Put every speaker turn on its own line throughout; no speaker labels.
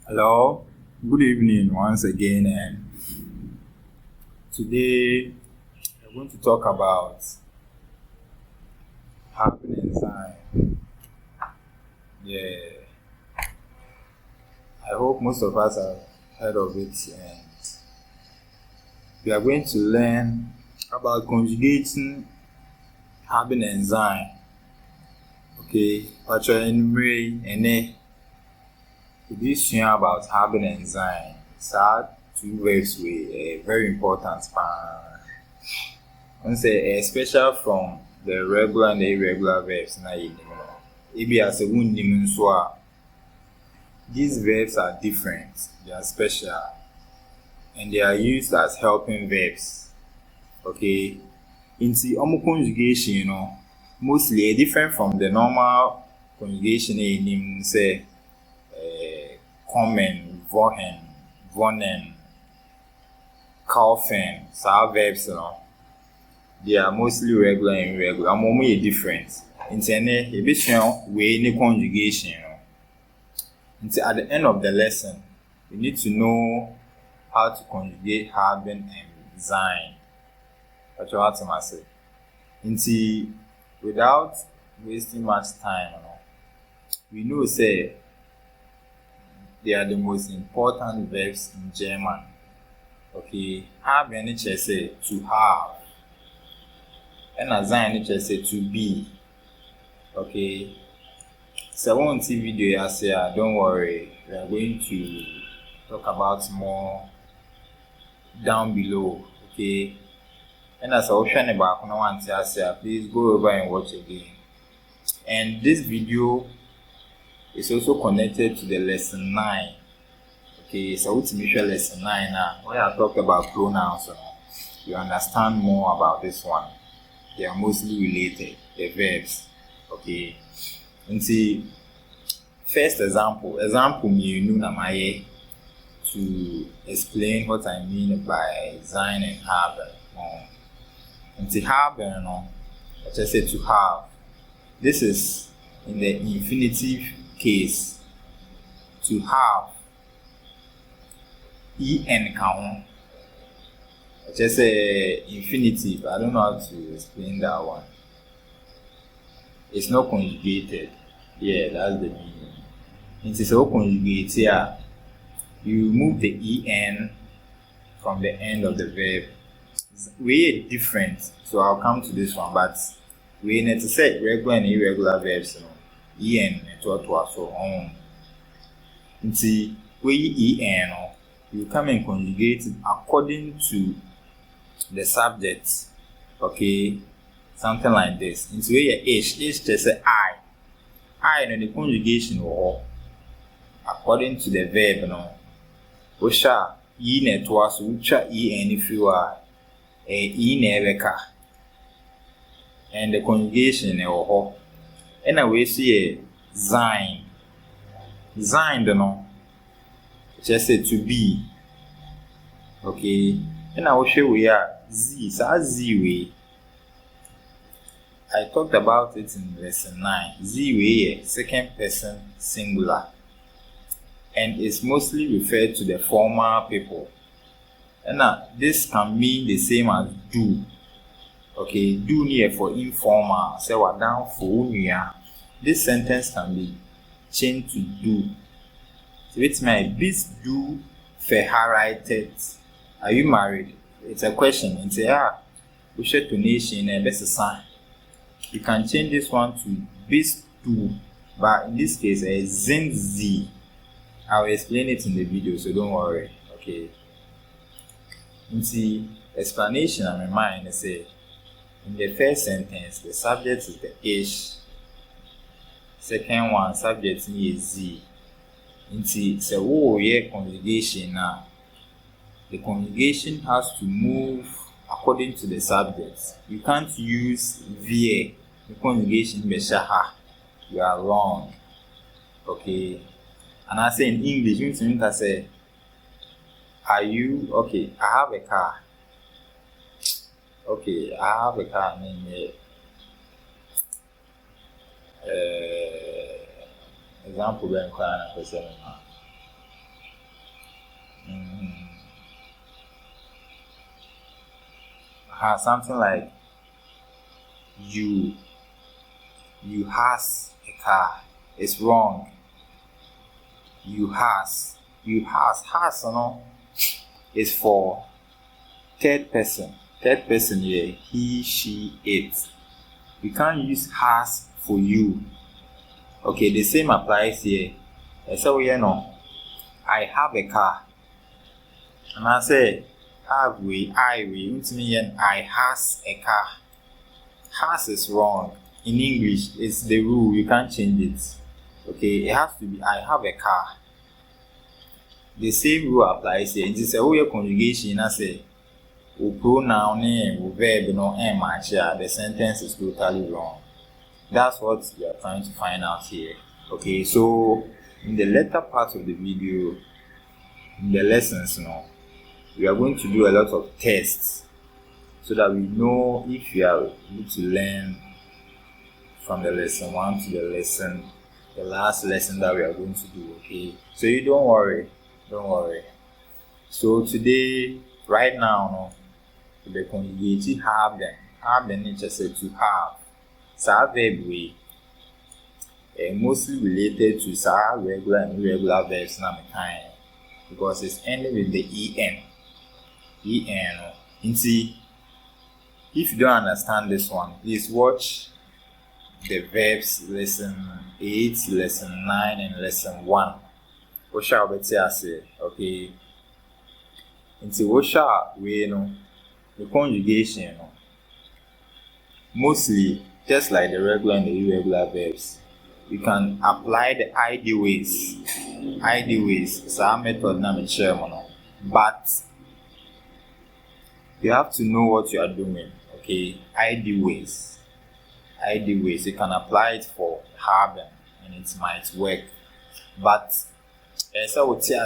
Hello, good evening once again, and today we're going to talk about Haben and Sein. Yeah, I hope most of us have heard of it, and we are going to learn about conjugating Haben and Sein. Okay, but and this year about Haben and Sein. So two verbs were very important. I say especially from the regular and the irregular verbs na maybe as a wound so these verbs are different, they are special, and they are used as helping verbs. Okay, in the conjugation, mostly different from the normal conjugation in say kommen, wohin, wohnen, kaufen, so verbs, they are mostly regular and irregular. I'm only different. Internet, a bit way in conjugation. Until at the end of the lesson, we need to know how to conjugate haben and sein. That's what I'm saying. Until without wasting much time, we know say they are the most important verbs in German. Okay, haben and say to have. And sein say to be. Okay. So I want to see video I say don't worry, we are going to talk about more down below. Okay. And as I was sharing about please go over and watch again. And this video is also connected to the lesson 9. Okay, so what's lesson 9 now? When I talked about pronouns, you understand more about this one. They are mostly related, the verbs. Okay. And see, first example me na to explain what I mean by sein and haben. And to haben, I just say to have. This is in the infinitive case. To have, en count. I just say infinitive. I don't know how to explain that one. It's not conjugated. Yeah, that's the meaning. It is all conjugated here. You remove the en from the end of the verb. We're different, so I'll come to this one. But we need to say regular and irregular verbs. En so on. Until we en, you come and conjugate it according to the subject. Okay. Something like this. Into where H just say I in the conjugation or according to the verb, Osha ne to us ucha if you are neveka. And the conjugation or and I will see sein. Sein just say to be. Okay. And I will show we are Z. So Z way. I talked about it in lesson 9. Z second person singular, and it's mostly referred to the formal people. And now this can mean the same as do. Okay, do near for informal. Say what down for unia. This sentence can be changed to do. So it's my bis do verheiratet. Are you married? It's a question. It's we should to nation and best sign. You can change this one to bis do, but in this case, sind sie. I will explain it in the video, so don't worry. Okay. In the explanation, I'm in mind. I say in the first sentence, the subject is the ich. Second one, subject is z. In the conjugation now, the conjugation has to move according to the subject. You can't use the conjugation beshaha. You are wrong. Okay. And I say in English, you need to say, are you okay? I have a car. Okay, I have a car. Example, Something like you has a car. It's wrong. You has, is for third person. Third person here, he, she, it. You can't use has for you. Okay, the same applies here. So I have a car. And I say have we, it's me and I has a car. Has is wrong. In English, it's the rule, you can't change it. Okay, it has to be I have a car. The same rule applies here. It is a whole conjugation. I say pronoun verb match. The sentence is totally wrong. That's what we are trying to find out here. Okay, so in the later part of the video, in the lessons, we are going to do a lot of tests so that we know if you are able to learn from the lesson 1 to the last lesson that we are going to do. Okay, so you don't worry. So today, right now, the conjugating have the nature said to have. So verb way mostly related to regular and irregular verbs because it's ending with the en. If you don't understand this one, please watch the verbs lesson 8, lesson 9, and lesson 1. What shall we say? Okay. What shall we the conjugation mostly just like the regular and the irregular verbs, you can apply the ideal ways. It's our method but you have to know what you are doing. Okay, ideal ways. You can apply it for Haben and it might work. But as I would say,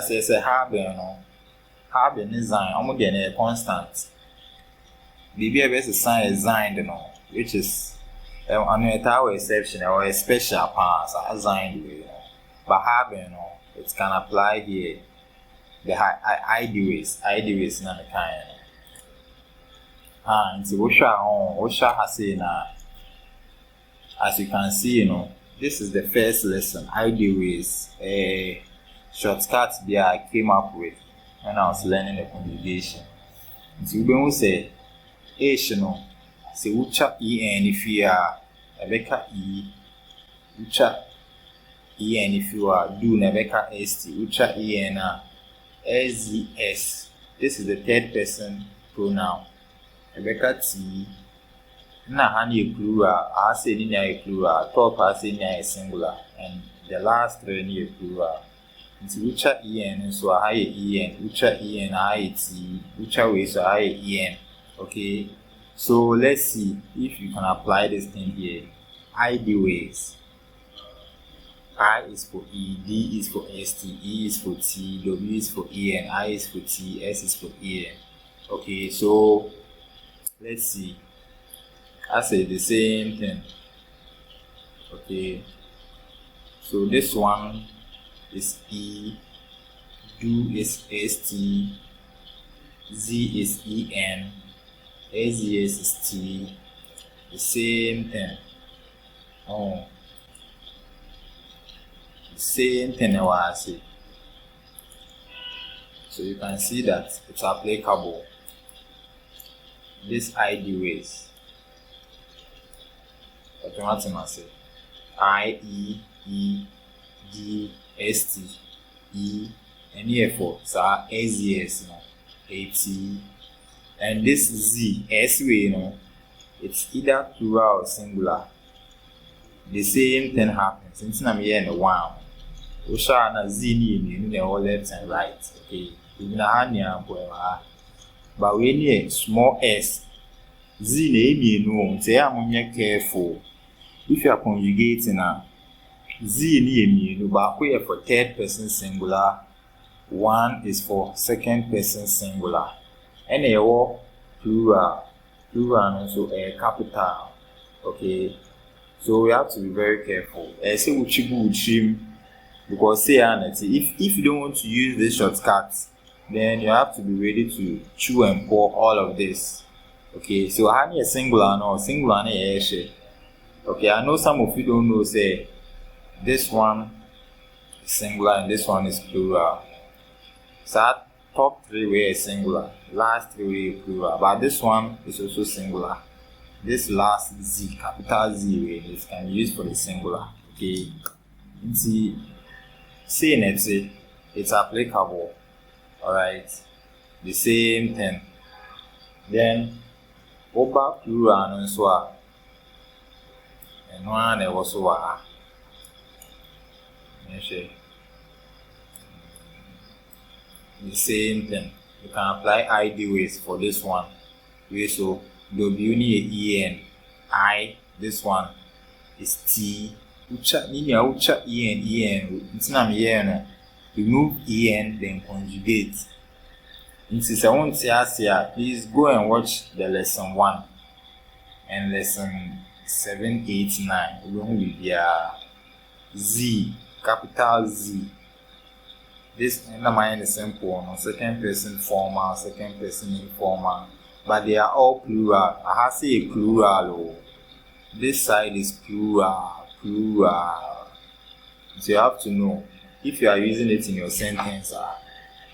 Haben and Sein, I'm going to constant. Maybe a sign is Sein, which is an entire exception or a special pass as Sein. But Haben, it can apply here. The ideal ways, not the kind. And Osha has said as you can see, this is the first lesson. Ideal ways, a shortcut that I came up with when I was learning the conjugation. So when we say say ucha en if you are Rebecca ucha en if you are do Rebecca st ucha en SZS. This is the third person pronoun. Rebecca T. Na hani plural, I say ni a plural, top I say ni a singular, and the last three ni plural. It's ucha en, so I en, ucha en, I t, ucha way, so I en. Okay, so let's see if you can apply this thing here. Ideal ways. I is for E, D is for ST, E is for T, W is for EN, I is for T, S is for EN. Okay, so let's see. I say the same thing. Okay, so this one is E, do is ST, Z is EN, SES is T, the same thing. Same thing I say. So you can see that it's applicable. This ideal ways. What I say? I, E, E, D, S, T, E, and here for SES, AT, and this Z, S way, it's either plural or singular. The same thing happens. Since I'm here in the one, we shall not Z in the whole left and right. Okay, even a hand, but we need small s. Z name no, say I'm careful. If you are conjugating Z name, but we are for third person singular, one is for second person singular, and a plural, so a capital. Okay, so we have to be very careful. Say uchibu because if you don't want to use this shortcut, then you have to be ready to chew and pour all of this. Okay, so how a singular no singular na share. Okay, I know some of you don't know say this one is singular and this one is plural. So top 3 were singular, last 3 were plural, but this one is also singular. This last Z, capital Z way, it can be used for the singular. Okay, see, saying it's applicable. Alright, the same thing. Then over plural and so and one also the same thing. You can apply ID ways for this one. So W need EN. I, this one is T. Ucha EN. It's not EN. Remove EN, then conjugate. Since I won't say, please go and watch the lesson 1 and lesson 7, 8, 9. We're going with their Z, capital Z. This mind is simple, no? Second person formal, second person informal, but they are all plural. I have to say plural. This side is plural. So you have to know if you are using it in your sentence.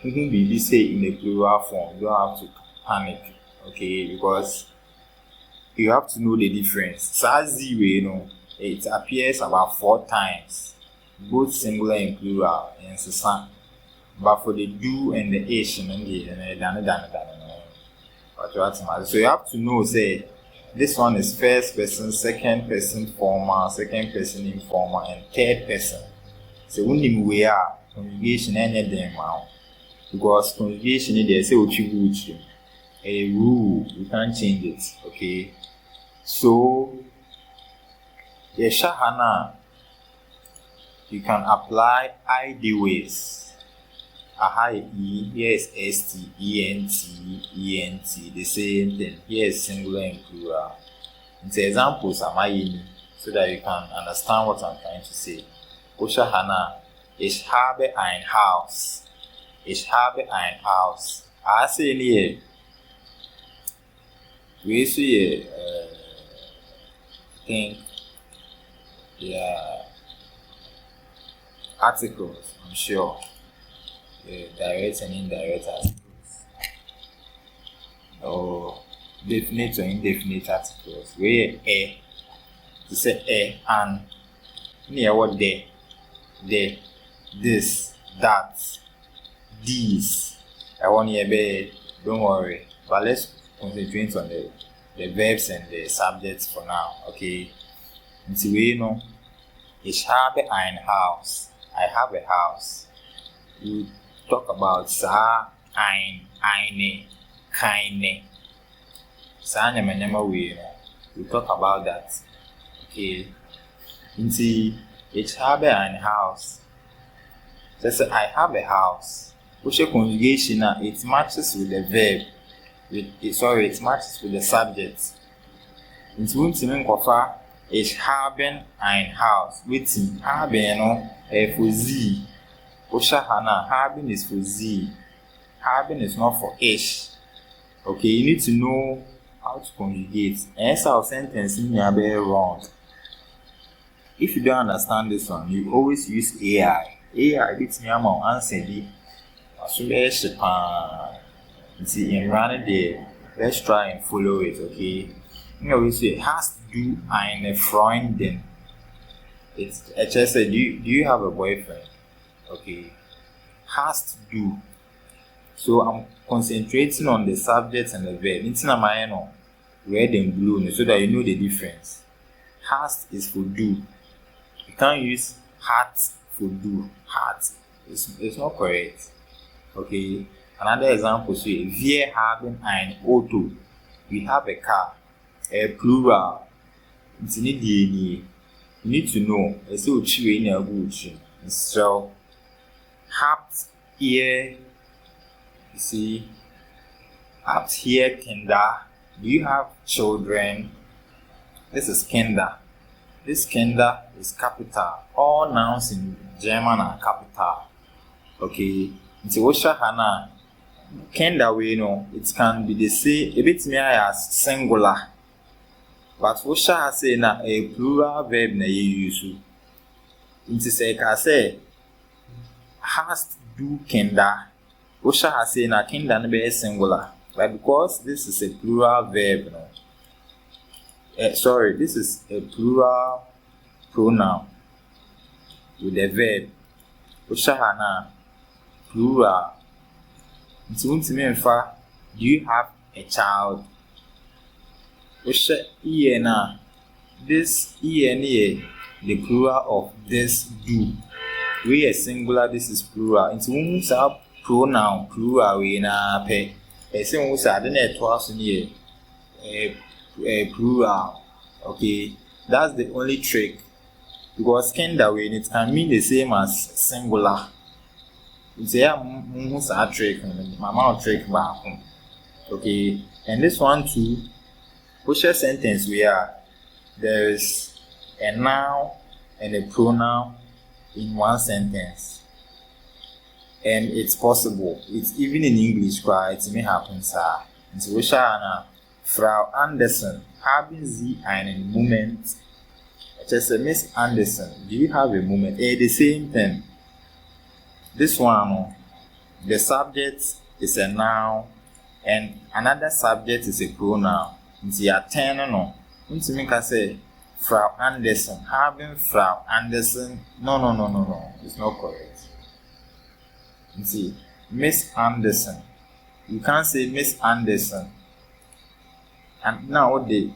You can be say in a plural form. You don't have to panic, okay? Because you have to know the difference. So Z, it appears about 4 times, both singular and plural, and so. But for the do and the ish and so you have to know, say, this one is first person, second person formal, second person informal, and third person. So when we are conjugation and them now, because conjugation they say uchi a rule, you can't change it. Okay, so Shahana, you can apply ID ways. Here is ST, ENT, the same thing. Here is singular and plural. It's examples so that you can understand what I'm trying to say. Oshahana, ich habe ein Haus. Ich habe ein Haus. I say here, we see think articles, I'm sure. Direct and indirect articles, or definite or indefinite articles. Where to say and near what there, this, that, these. I want you to don't worry, but let's concentrate on the verbs and the subjects for now. Okay, and so ich habe ein Haus. I have a house. You talk about eine, keine. We talk about that. Okay. Ich habe ein Haus. Just say I have a house. Which conjugation it matches with the verb. It matches with the subject. Ich habe ein Haus. With haben for Z. Oshahana, haben is for Z. Haben is not for ish. Okay, you need to know how to conjugate. Else our sentence may be wrong. If you don't understand this one, you always use AI. AI bits me answer the in running there. Let's try and follow it, okay? You always say has du eine Freundin. It's just say do you have a boyfriend? Okay, has to do. So I'm concentrating on the subject and the verb. It's not my red and blue so that you know the difference. Has is for do. You can't use hat for do. Hat it's not correct. Okay. Another example say wir haben ein Auto. We have a car. A plural. It's need you need to know. It's so habt ihr, you see, habt ihr Kinder? Do you have children? This is Kinder. This Kinder is capital. All nouns in German are capital. Okay. It's Oshahana. kinda way no, it can be the same a bit me as singular. But what shall I say na a plural verb na you use? Into say I say hast do kinda. What shall I say na kinda na be singular? But because this is a plural verb, no. Sorry, this is a plural pronoun with a verb. What shall I na plural? Into do you have a child? This the plural of this do. We are singular, this is plural. Into pronoun plural we na pe. Say we say then twice in a plural. Okay, that's the only trick. Because kinda way it can mean the same as singular. It's a trick, my trick back. Okay, and this one too. Which sentence we are, there is a noun and a pronoun in one sentence, and it's possible. It's even in English, right? It may happen, sir. And so we shall Frau Anderson haben Sie einen Moment? Just a Miss Anderson, do you have a moment? The same thing. This one, the subject is a noun, and another subject is a pronoun. It's a ten no. Into me can say Frau Anderson. Having Frau Anderson. No. It's not correct. You see, Miss Anderson. You can't say Miss Anderson. And now what the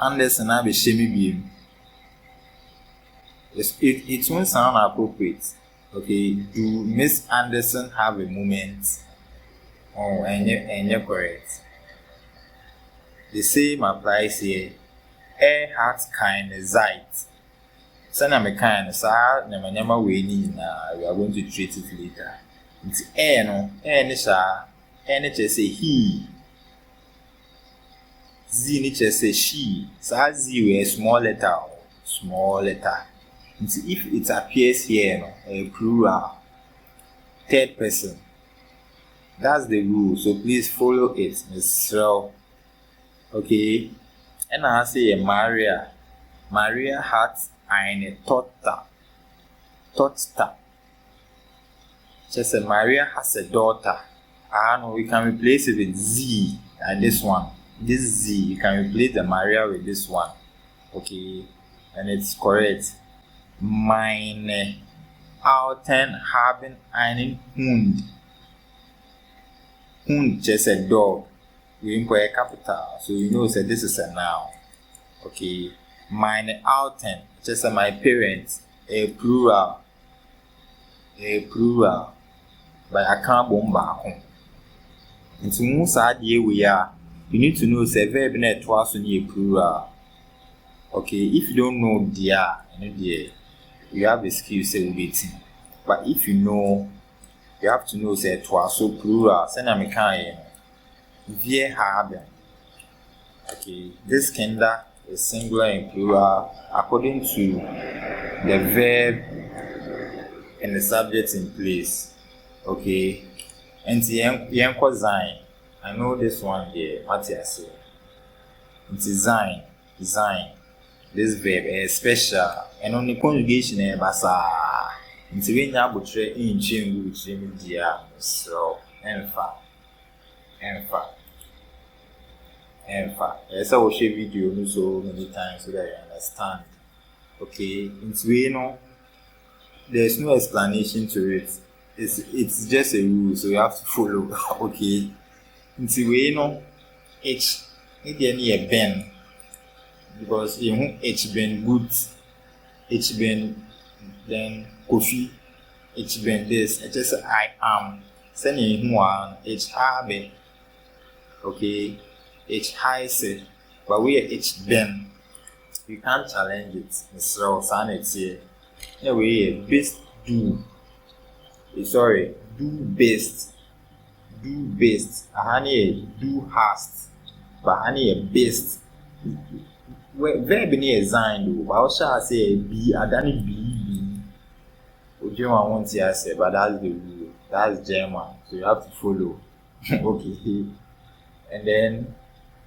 Anderson have a shemi beam. It won't sound appropriate. Okay, do Miss Anderson have a moment? Oh, and you're correct. The same applies here. Hat keine Zeit. So na me kind sa na manyama we ni na we are going to treat it later. It's no, ni sa, ni say he. Z ni say she. Sa z we small letter. If it appears here, no, a plural, third person. That's the rule. So please follow it. So, okay. And I say Maria. Maria hat eine Tochter. Just say Maria has a daughter. No, we can replace it with Z and this one. This Z, you can replace the Maria with this one. Okay, and it's correct. Meine Eltern haben einen Hund. Hund, just a dog. We import a capital, so you know that this is a noun. Okay, meine Eltern, just my parents, a plural, but I can't bomb back home. And to move sad we are, you need to know the verb net twice in a plural. Okay, if you don't know you have a skill say waiting. But if you know, you have to know say twice so plural. Send a mechanic. Wir haben. Okay, this kinder is singular and plural according to the verb and the subject in place. Okay, and the Sein. I know this one here. Matthias. It's Sein. This verb is special and on the conjugation basa. It's when you have to in change so enfa. Yes, I will share video so many times so that you understand. Okay, it's way no. There's no explanation to it. It's just a rule, so you have to follow. Okay, it's way no. H, it a ben. Because H been good, H been then coffee, H been this, it just I am. Sending one H habe. Okay, H high say, but we are H been. You can't challenge it. So it's here. Anyway, best do. Sorry, do best. Honey, do hast. But honey, best. Verb ni Sein though, but how shall I say be? I don't be. Would you want to say, but that's the rule. That's German, so you have to follow. Okay. And then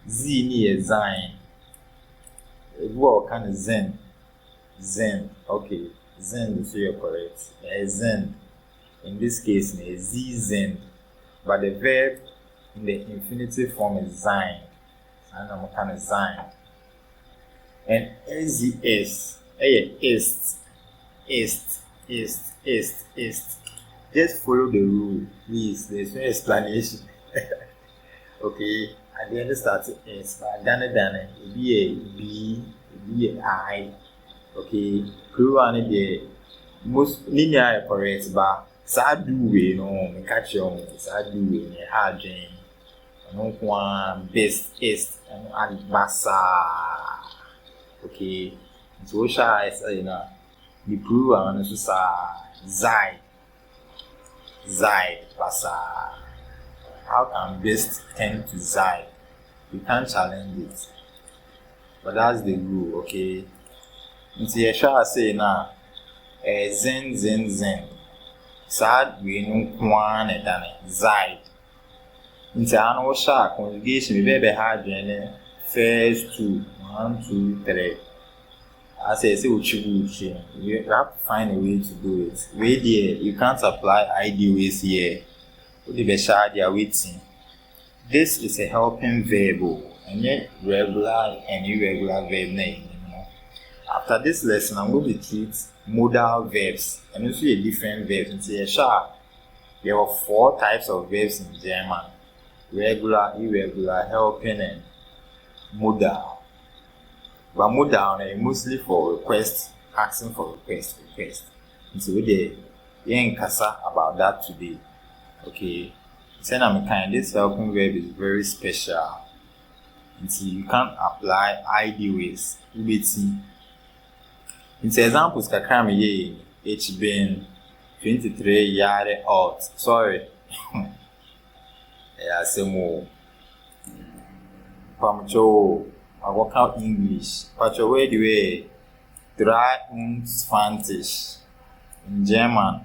Z near Sein. What kind of Zen? Zen. Okay. Zen, so you're correct. Zen. In this case, Z Zen. But the verb in the infinitive form is Sein. And I'm kind of Sein. And SZS. Ist. Just follow the rule, please. There's no explanation. Okay, at the end start S, but done it be a B, be a I. Okay, plural and the most linear correct, but sad do we no me catch on sad do we hard dream. No one best ist and basa. Okay, so shall I say now the plural and so Zide, basa. How can best tend to Zide? You can't challenge it. But that's the rule, okay? Nti shall say now, zen. Sad we no kwan edane Zide. Nti ano sha conjugation we be hard first two, 1, 2, 3. I say uchi. You have to find a way to do it. Way there, you can't apply ideal ways here. This is a helping verb, and yet regular and irregular verb name. After this lesson, I'm going to treat modal verbs and also a different verbs. And say, there are 4 types of verbs in German: regular, irregular, helping, and modal. But modal is mostly for request, asking for request. And so we ain't kasa about that today. Okay. This helping verb is very special. And so you can't apply ideal ways. In examples, kakami H been 23 yard out. Sorry. Yeah, say more. I work out English. But your way the way 23. In German,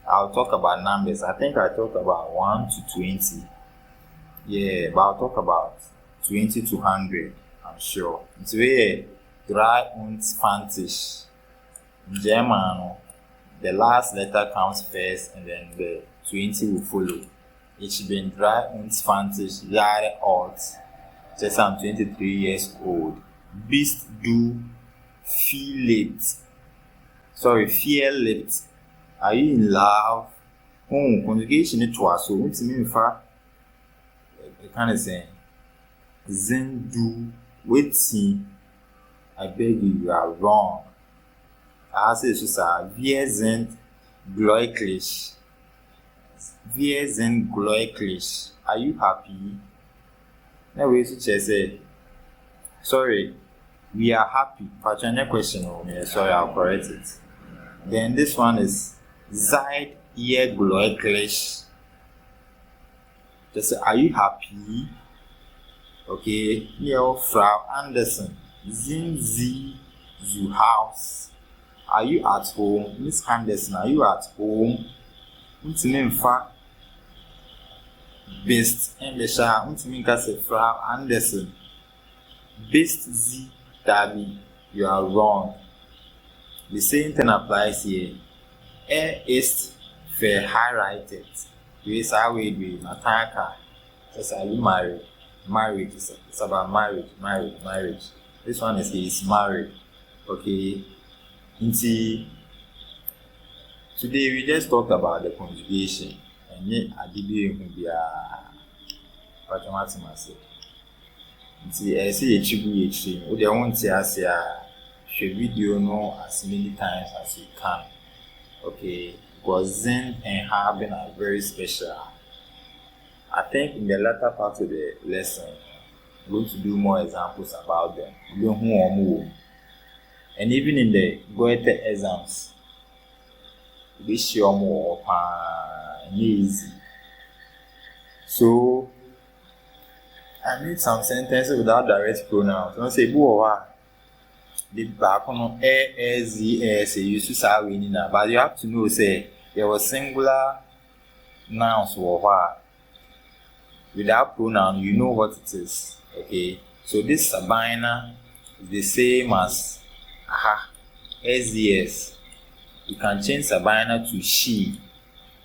I'll talk about numbers. I think I talk about 1 to 20. Yeah, but I'll talk about 20 to 100. I'm sure. It's way 23. In German, the last letter comes first, and then the 20 will follow. Ich bin 23 Jahre alt. Just I'm 23 years old. Bist du verliebt? Are you in love? Conjugation it was so what's mean for kind of saying Zen du waiting. I beg you are wrong. I say so wir sind glücklich. Are you happy? Now we say sorry, we are happy. Patron question. Sorry, I'll correct it. Then this one is Seid ihr glücklich? Just say, are you happy? Okay, here Frau Anderson. Sind Sie zu Hause? Are you at home? Miss Anderson, are you at home? Bist say Frau Anderson. Bist Sie Dabi? You are wrong. The same thing applies here. Ist verheiratet. It's how we do Mataka. Just are you married? Marriage. It's about marriage. This one is he is married. Okay. Today we just talked about the conjugation. And yet I did be a patronati. I see a chibu. Would they want to ask video no as many times as you can. Okay, because Zen and Haben are very special. I think in the latter part of the lesson, I'm going to do more examples about them. And even in the Goethe exams, we show more easy. So I need some sentences without direct pronouns. Don't say "boa." The back on ASZS used to say winning, but you have to know say there was singular nouns wɔ hɔ a without pronoun you know what it is. Okay, so this Sabina is the same as aha, SES. You can change Sabina to she.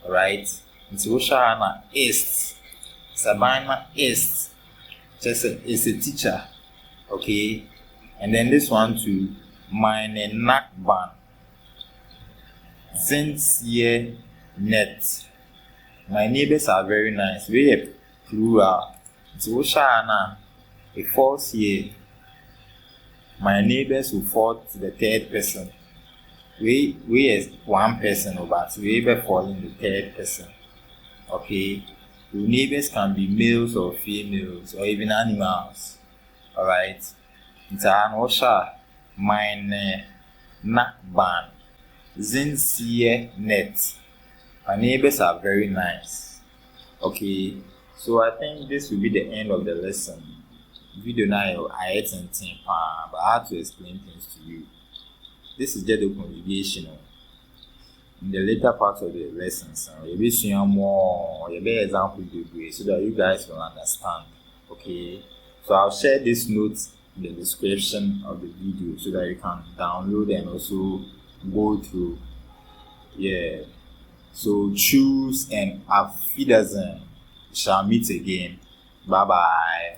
Alright, so Shana is Sabina is just is a teacher. Okay, and then this one to meine Nachbarn sind sehr nett. My neighbors are very nice. We are plural. So Shana, it falls here. My neighbors will fall to the third person. We is one person, but we ever fall in the third person. Okay, your neighbors can be males or females or even animals. Alright, it's an Osha. Meine Nachbarn sind sehr nett. My neighbors are very nice. Okay, so I think this will be the end of the lesson. Video now I ate and but I had to explain things to you. This is just the conjugation. In the later part of the lessons, you'll be seeing more, you'll be example degree so that you guys will understand. Okay, so I'll share this notes in the description of the video so that you can download and also go through. Yeah, so choose and auf Wiedersehen. We shall meet again. Bye bye.